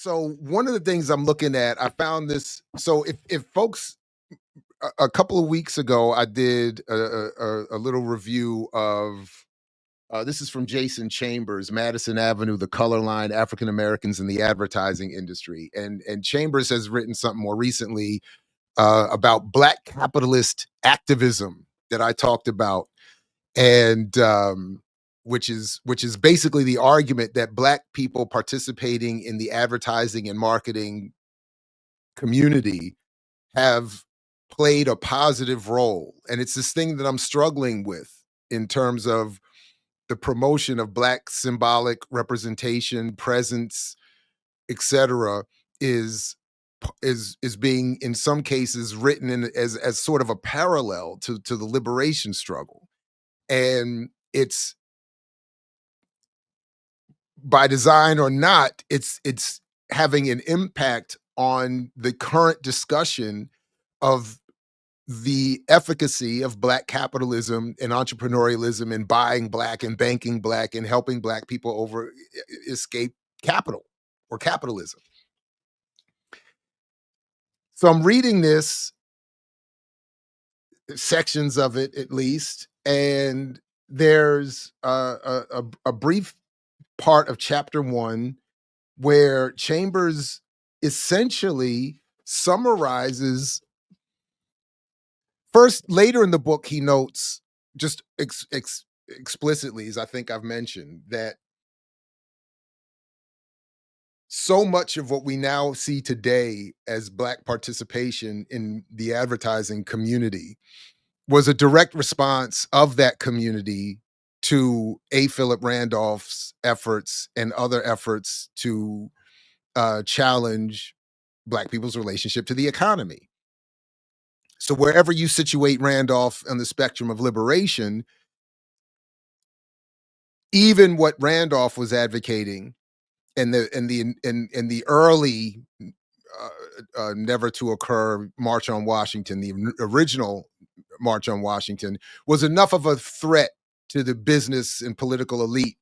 So one of the things I'm looking at, I found this. So if folks, a couple of weeks ago, I did a little review of. This is from Jason Chambers, Madison Avenue, the color line, African Americans in the advertising industry, and Chambers has written something more recently about Black capitalist activism that I talked about, and which is basically the argument that Black people participating in the advertising and marketing community have played a positive role. And it's this thing that I'm struggling with in terms of the promotion of Black symbolic representation, presence, etc., is is being in some cases written in as sort of a parallel to the liberation struggle. And it's by design or not, it's having an impact on the current discussion of the efficacy of Black capitalism and entrepreneurialism and buying Black and banking Black and helping Black people escape capital or capitalism. So I'm reading this, sections of it at least, and there's a brief part of chapter one where Chambers essentially summarizes. First, later in the book, he notes just explicitly, as I think I've mentioned, that so much of what we now see today as Black participation in the advertising community was a direct response of that community to A. Philip Randolph's efforts and other efforts to challenge Black people's relationship to the economy. So wherever you situate Randolph on the spectrum of liberation, even what Randolph was advocating in the early never to occur March on Washington, the original March on Washington, was enough of a threat to the business and political elite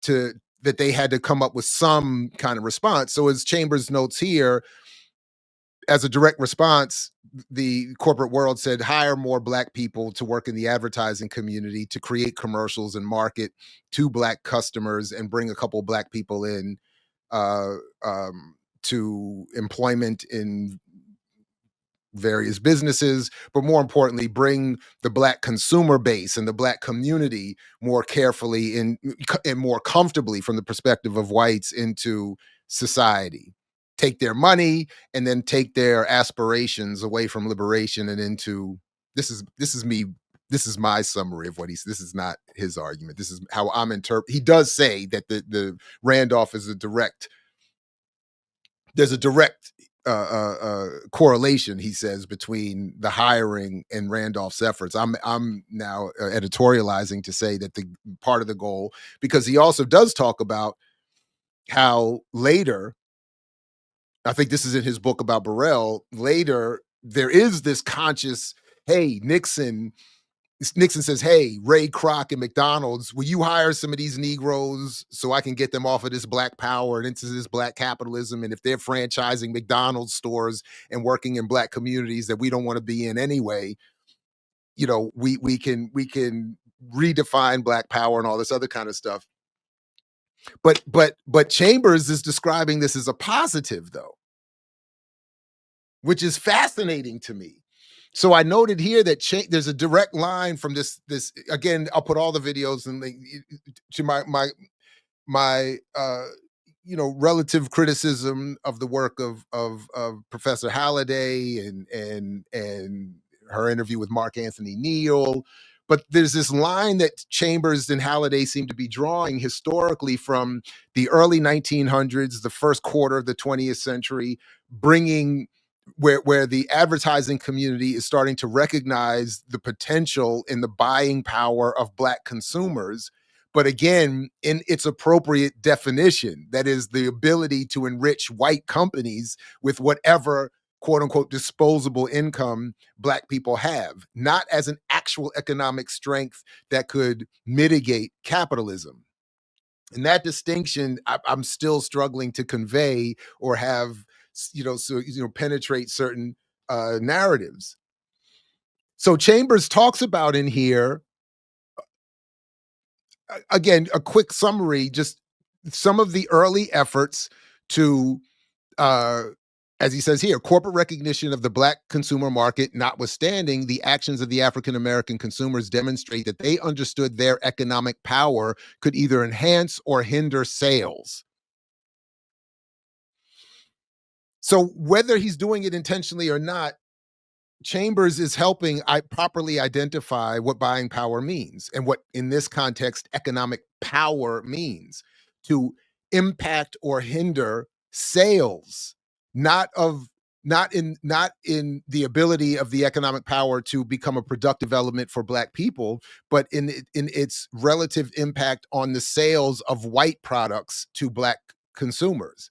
to that they had to come up with some kind of response. So as Chambers notes here, as a direct response, the corporate world said, hire more Black people to work in the advertising community to create commercials and market to Black customers and bring a couple Black people in uh, to employment in various businesses, but more importantly, bring the Black consumer base and the Black community more carefully and more comfortably from the perspective of whites into society. Take their money and then take their aspirations away from liberation and into this is my summary of what this is not his argument. This is how I'm he does say that the Randolph is there's a direct correlation, he says, between the hiring and Randolph's efforts. I'm now editorializing to say that the part of the goal, because he also does talk about how later, I think this is in his book about Burrell, later there is this conscious, hey, Nixon says, hey, Ray Kroc and McDonald's, will you hire some of these Negroes so I can get them off of this Black power and into this Black capitalism? And if they're franchising McDonald's stores and working in Black communities that we don't want to be in anyway, you know, we can redefine Black power and all this other kind of stuff. But Chambers is describing this as a positive, though, which is fascinating to me. So I noted here that there's a direct line from this again. I'll put all the videos and to my relative criticism of the work of Professor Halliday and her interview with Mark Anthony Neal. But there's this line that Chambers and Halliday seem to be drawing historically from the early 1900s, the first quarter of the 20th century, bringing where the advertising community is starting to recognize the potential in the buying power of Black consumers, but again, in its appropriate definition, that is the ability to enrich white companies with whatever quote unquote disposable income Black people have, not as an actual economic strength that could mitigate capitalism. And that distinction, I'm still struggling to convey or have, penetrate certain narratives. So Chambers talks about in here, again, a quick summary, just some of the early efforts to, uh, as he says here, corporate recognition of the Black consumer market, notwithstanding, the actions of the African American consumers demonstrate that they understood their economic power could either enhance or hinder sales. So whether he's doing it intentionally or not, Chambers is helping I properly identify what buying power means and what, in this context, economic power means to impact or hinder sales, not of not in the ability of the economic power to become a productive element for Black people, but in its relative impact on the sales of white products to Black consumers.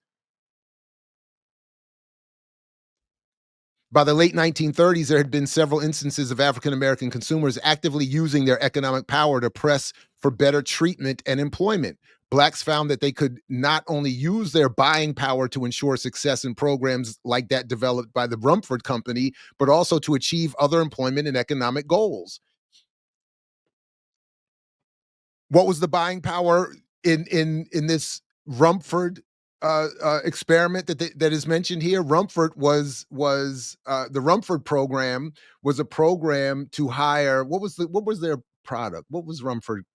By the late 1930s, there had been several instances of African American consumers actively using their economic power to press for better treatment and employment. Blacks found that they could not only use their buying power to ensure success in programs like that developed by the Rumford Company, but also to achieve other employment and economic goals. What was the buying power in this Rumford experiment that is mentioned here? Rumford was the Rumford program was a program to hire. What was their product? What was Rumford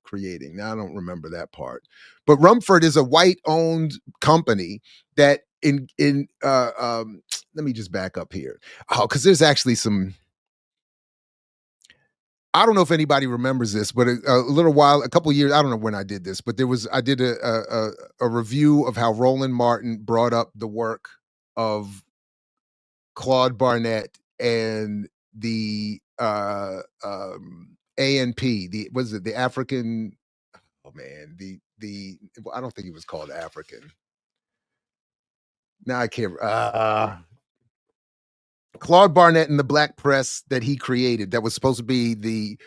creating? Now I don't remember that part. But Rumford is a white owned company that in let me just back up here. Oh, because there's actually some, I don't know if anybody remembers this, but a couple years, I don't know when I did this, but I did a review of how Roland Martin brought up the work of Claude Barnett and the ANP, the was it the African, oh man, well, I don't think he was called African. Now I can't Claude Barnett and the black press that he created that was supposed to be the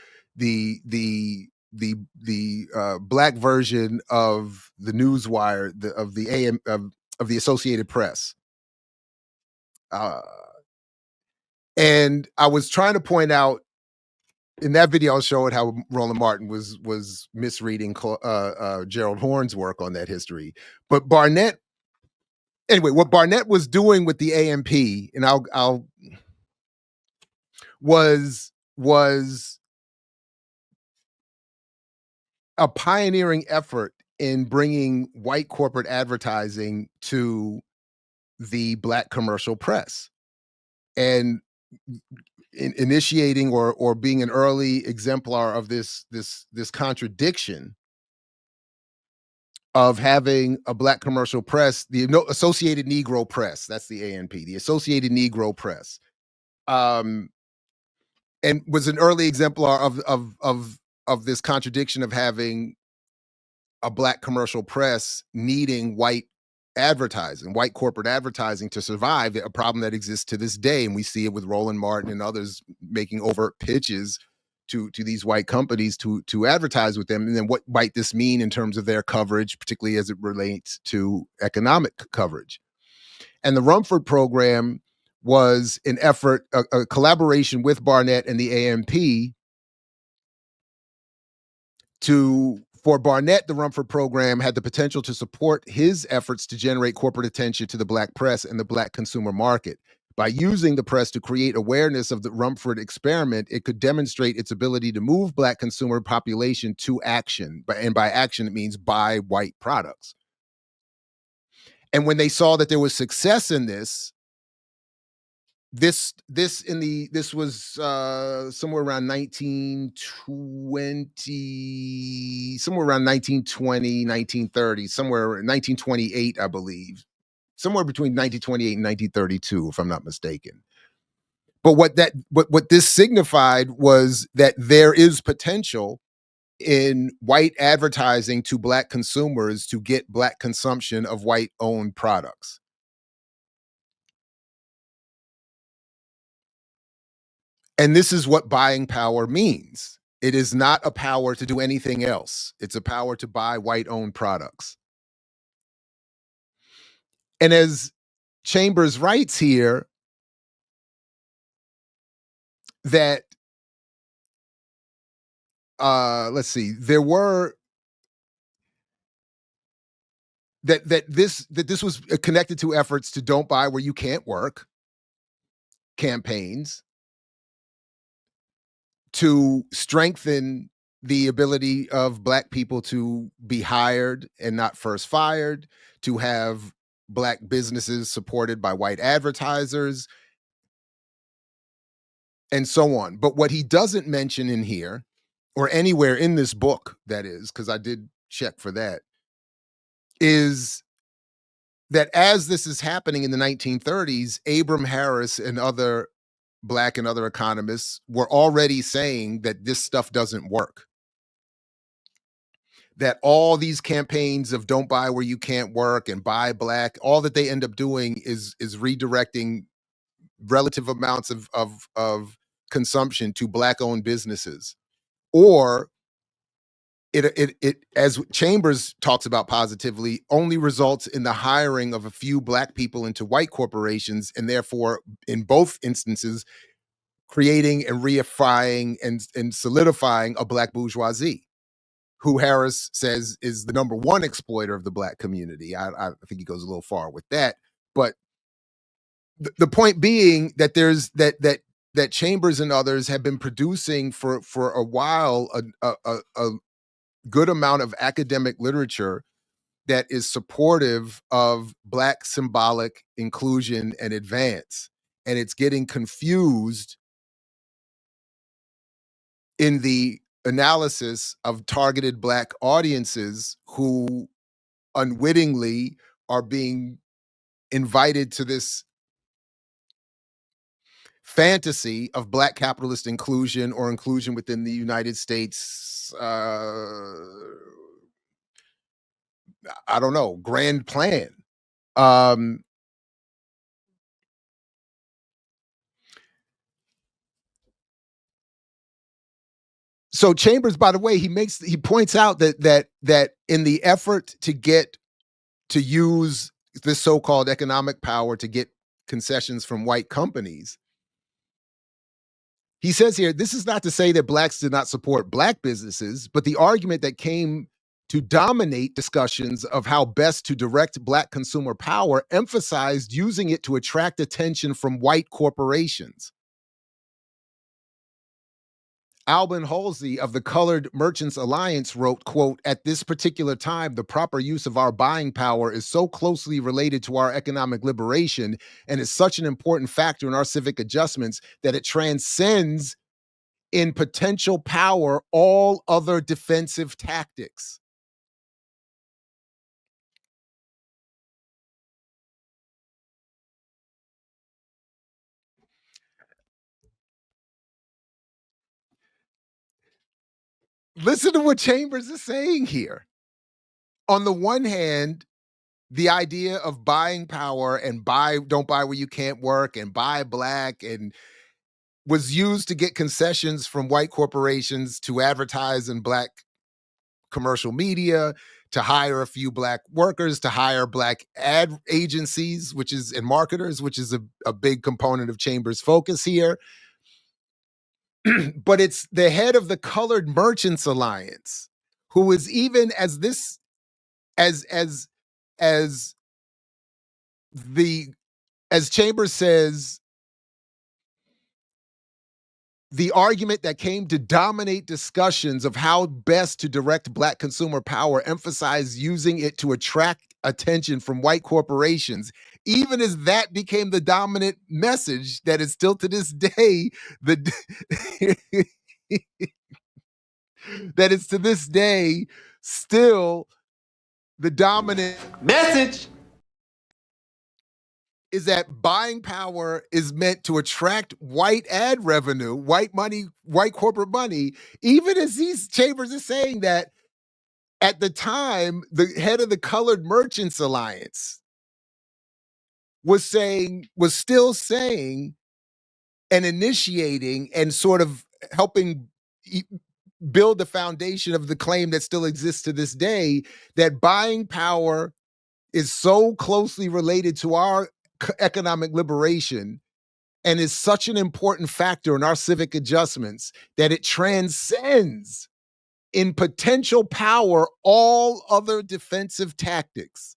black version of the Newswire, of the AM of the Associated Press. Uh, and I was trying to point out in that video, I was showing how Roland Martin was misreading Gerald Horne's work on that history. But Barnett, anyway, what Barnett was doing with the AMP, and I'll was a pioneering effort in bringing white corporate advertising to the black commercial press and initiating or being an early exemplar of this contradiction of having a black commercial press, the Associated Negro Press, that's the ANP, the Associated Negro Press, um, and was an early exemplar of this contradiction of having a black commercial press needing white advertising, white corporate advertising to survive, a problem that exists to this day. And we see it with Roland Martin and others making overt pitches to these white companies to advertise with them. And then what might this mean in terms of their coverage, particularly as it relates to economic coverage? And the Rumford program was an effort, a collaboration with Barnett and the AMP for Barnett. The Rumford program had the potential to support his efforts to generate corporate attention to the black press and the black consumer market. By using the press to create awareness of the Rumford experiment, it could demonstrate its ability to move black consumer population to action. And by action, it means buy white products. And when they saw that there was success in this was somewhere around 1920, somewhere around 1920, 1930, somewhere 1928, I believe, somewhere between 1928 and 1932, if I'm not mistaken. But what this signified was that there is potential in white advertising to black consumers to get black consumption of white owned products. And this is what buying power means. It is not a power to do anything else. It's a power to buy white-owned products. And as Chambers writes here, that let's see, there were that this was connected to efforts to don't buy where you can't work campaigns to strengthen the ability of Black people to be hired and not first fired, to have Black businesses supported by white advertisers, and so on. But what he doesn't mention in here, or anywhere in this book, that is, because I did check for that, is that as this is happening in the 1930s, Abram Harris and other Black and other economists were already saying that this stuff doesn't work. That all these campaigns of don't buy where you can't work and buy Black, all that they end up doing is redirecting relative amounts of consumption to Black-owned businesses. Or it, as Chambers talks about positively, only results in the hiring of a few Black people into white corporations, and therefore, in both instances, creating and reifying and solidifying a Black bourgeoisie, who Harris says is the number one exploiter of the Black community. I think he goes a little far with that, but the point being that there's that Chambers and others have been producing for a while a good amount of academic literature that is supportive of Black symbolic inclusion and advance. And it's getting confused in the analysis of targeted Black audiences who unwittingly are being invited to this fantasy of Black capitalist inclusion or inclusion within the United States, I don't know, grand plan. Um, so Chambers, by the way, he points out that in the effort to get to use this so-called economic power to get concessions from white companies, he says here, this is not to say that Blacks did not support Black businesses, but the argument that came to dominate discussions of how best to direct Black consumer power emphasized using it to attract attention from white corporations. Alban Halsey of the Colored Merchants Alliance wrote, quote, "At this particular time, the proper use of our buying power is so closely related to our economic liberation and is such an important factor in our civic adjustments that it transcends in potential power all other defensive tactics." Listen to what Chambers is saying here. On the one hand, the idea of buying power and don't buy where you can't work and buy Black and was used to get concessions from white corporations to advertise in Black commercial media, to hire a few Black workers, to hire Black ad agencies, which is and marketers, which is a big component of Chambers' focus here. But it's the head of the Colored Merchants Alliance, who is even as this as the as Chambers says, the argument that came to dominate discussions of how best to direct Black consumer power emphasized using it to attract attention from white corporations. Even as that became the dominant message, that is still to this day the that is to this day still the dominant Message is that buying power is meant to attract white ad revenue, white money, white corporate money, even as these Chambers is saying that at the time, the head of the Colored Merchants Alliance was still saying and initiating and sort of helping build the foundation of the claim that still exists to this day, that buying power is so closely related to our economic liberation and is such an important factor in our civic adjustments that it transcends in potential power all other defensive tactics.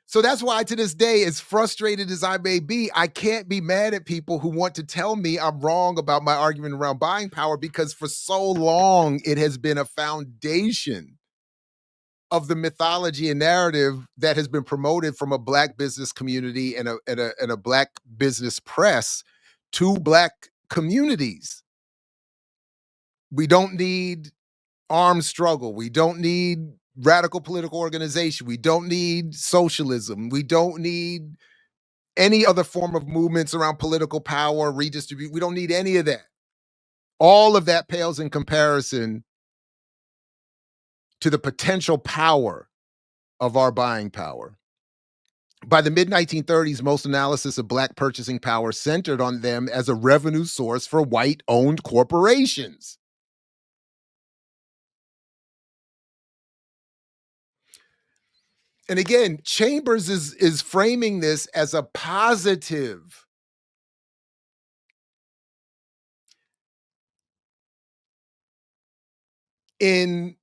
So that's why to this day, as frustrated as I may be, I can't be mad at people who want to tell me I'm wrong about my argument around buying power, because for so long it has been a foundation of the mythology and narrative that has been promoted from a Black business community and a Black business press to Black communities. We don't need armed struggle. We don't need radical political organization. We don't need socialism. We don't need any other form of movements around political power, redistribute. We don't need any of that. All of that pales in comparison to the potential power of our buying power. By the mid-1930s, most analysis of Black purchasing power centered on them as a revenue source for white-owned corporations. And again, Chambers is framing this as a positive. In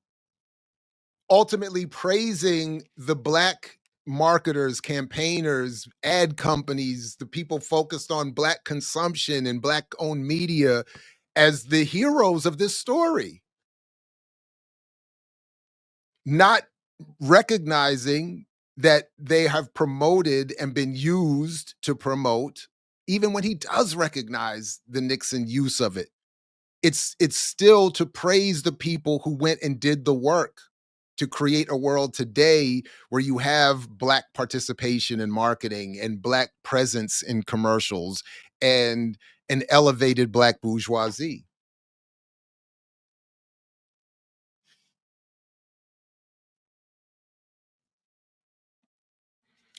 ultimately praising the Black marketers, campaigners, ad companies, the people focused on Black consumption and Black-owned media as the heroes of this story, not recognizing that they have promoted and been used to promote, even when he does recognize the Nixon use of it. It's still to praise the people who went and did the work to create a world today where you have Black participation in marketing and Black presence in commercials and an elevated Black bourgeoisie.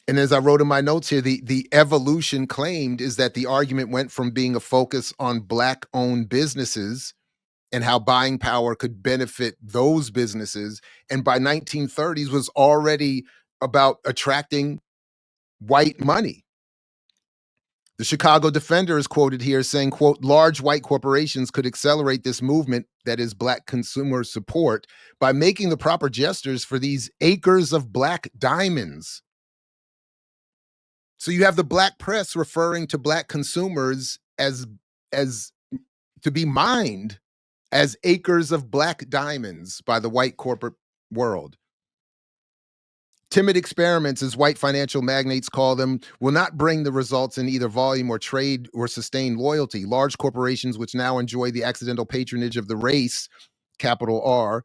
And as I wrote in my notes here, the evolution claimed is that the argument went from being a focus on Black-owned businesses and how buying power could benefit those businesses, and by 1930s was already about attracting white money. The Chicago Defender is quoted here saying, quote, large white corporations could accelerate this movement, that is Black consumer support, by making the proper gestures for these acres of Black diamonds. So you have the Black press referring to Black consumers as to be mined as acres of Black diamonds by the white corporate world. Timid experiments, as white financial magnates call them, will not bring the results in either volume or trade or sustain loyalty. Large corporations, which now enjoy the accidental patronage of the race, capital R,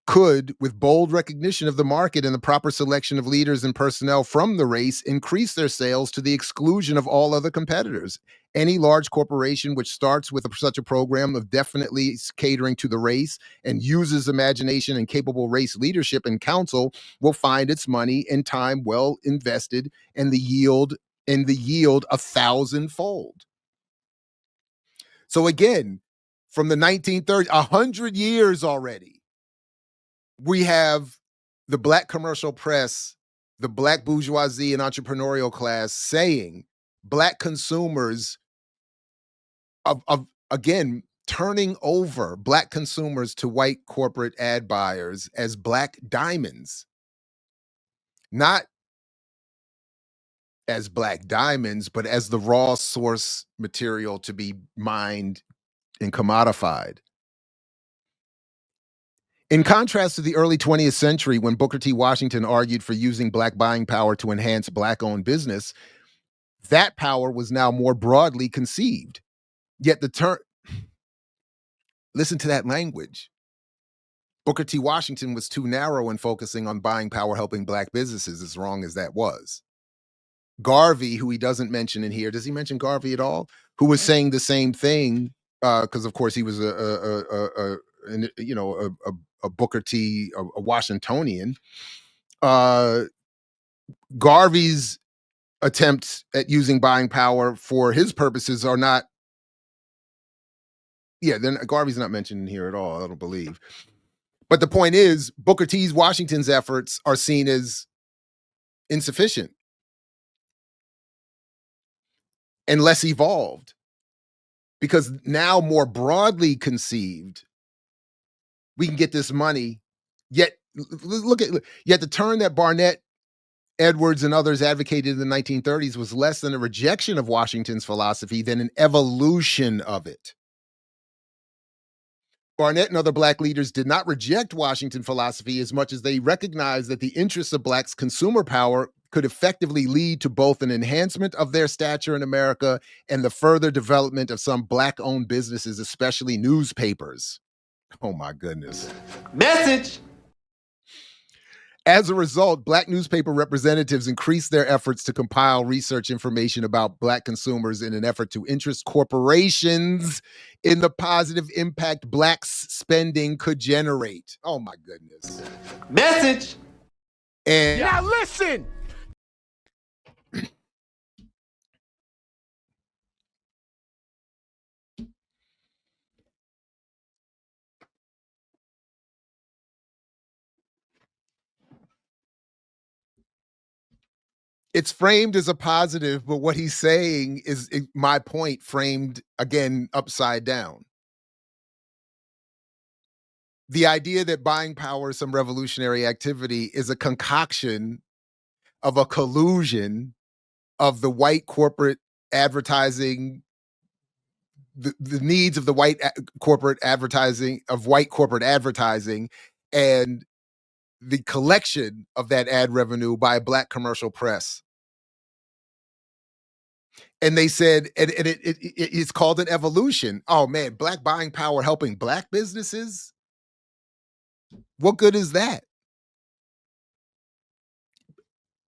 could, with bold recognition of the market and the proper selection of leaders and personnel from the race, increase their sales to the exclusion of all other competitors. Any large corporation which starts with such a program of definitely catering to the race and uses imagination and capable race leadership and counsel will find its money and time well invested, and the yield a thousandfold. So again, from the 1930s, 100 years already, we have the Black commercial press, the Black bourgeoisie and entrepreneurial class saying Black consumers of again turning over Black consumers to white corporate ad buyers as Black diamonds, not as Black diamonds, but as the raw source material to be mined and commodified. In contrast to the early 20th century, when Booker T. Washington argued for using Black buying power to enhance Black-owned business, that power was now more broadly conceived. Yet the term, listen to that language. Booker T. Washington was too narrow in focusing on buying power helping Black businesses, as wrong as that was. Garvey, who he doesn't mention in here, does he mention Garvey at all? Who was saying the same thing, because of course he was a Booker T, a Washingtonian. Garvey's attempts at using buying power for his purposes are not Yeah, then Garvey's not mentioned in here at all, I don't believe. But the point is, Booker T's Washington's efforts are seen as insufficient and less evolved because now more broadly conceived, we can get this money. Yet yet the turn that Barnett, Edwards, and others advocated in the 1930s was less than a rejection of Washington's philosophy than an evolution of it. Barnett and other Black leaders did not reject Washington philosophy as much as they recognized that the interests of Blacks' consumer power could effectively lead to both an enhancement of their stature in America and the further development of some Black-owned businesses, especially newspapers. Oh my goodness. Message! As a result, Black newspaper representatives increased their efforts to compile research information about Black consumers in an effort to interest corporations in the positive impact Blacks' spending could generate. Oh my goodness. Message! And now listen! it's framed as a positive, but what he's saying is my point framed again upside down. The idea that buying power is some revolutionary activity is a concoction of a collusion of the white corporate advertising, the needs of the corporate advertising, and the collection of that ad revenue by Black commercial press. And they said, and it's called an evolution. Oh man, Black buying power helping Black businesses? What good is that?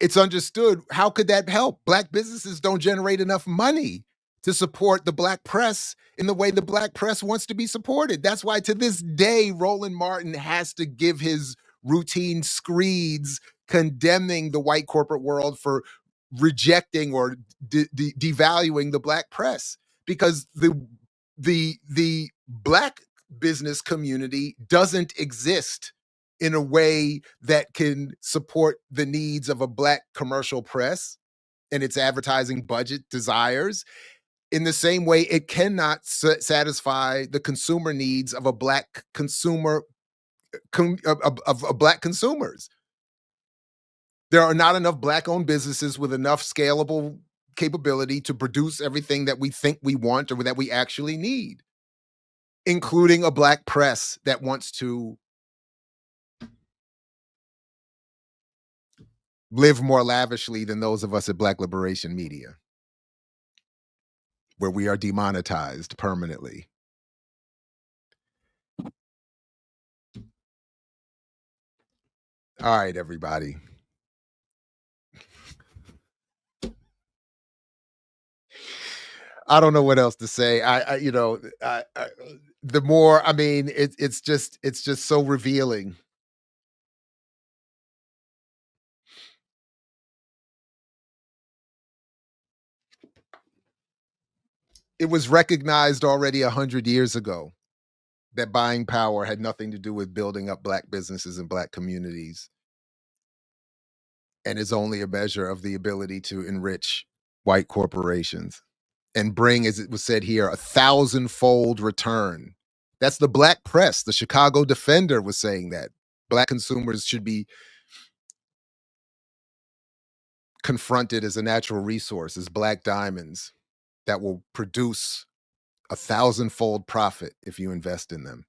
It's understood. How could that help? Black businesses don't generate enough money to support the Black press in the way the Black press wants to be supported. That's why to this day, Roland Martin has to give his routine screeds condemning the white corporate world for rejecting or devaluing the Black press, because the Black business community doesn't exist in a way that can support the needs of a Black commercial press and its advertising budget desires, in the same way it cannot satisfy the consumer needs of a Black consumer, of Black consumers. There are not enough Black-owned businesses with enough scalable capability to produce everything that we think we want or that we actually need, including a Black press that wants to live more lavishly than those of us at Black Liberation Media, where we are demonetized permanently. All right, everybody. I don't know what else to say. The more, I mean, it's just so revealing. It was recognized already 100 years ago that buying power had nothing to do with building up Black businesses and Black communities, and is only a measure of the ability to enrich white corporations and bring, as it was said here, 1,000-fold return. That's the Black press. The Chicago Defender was saying that Black consumers should be confronted as a natural resource, as Black diamonds that will produce 1,000-fold profit if you invest in them.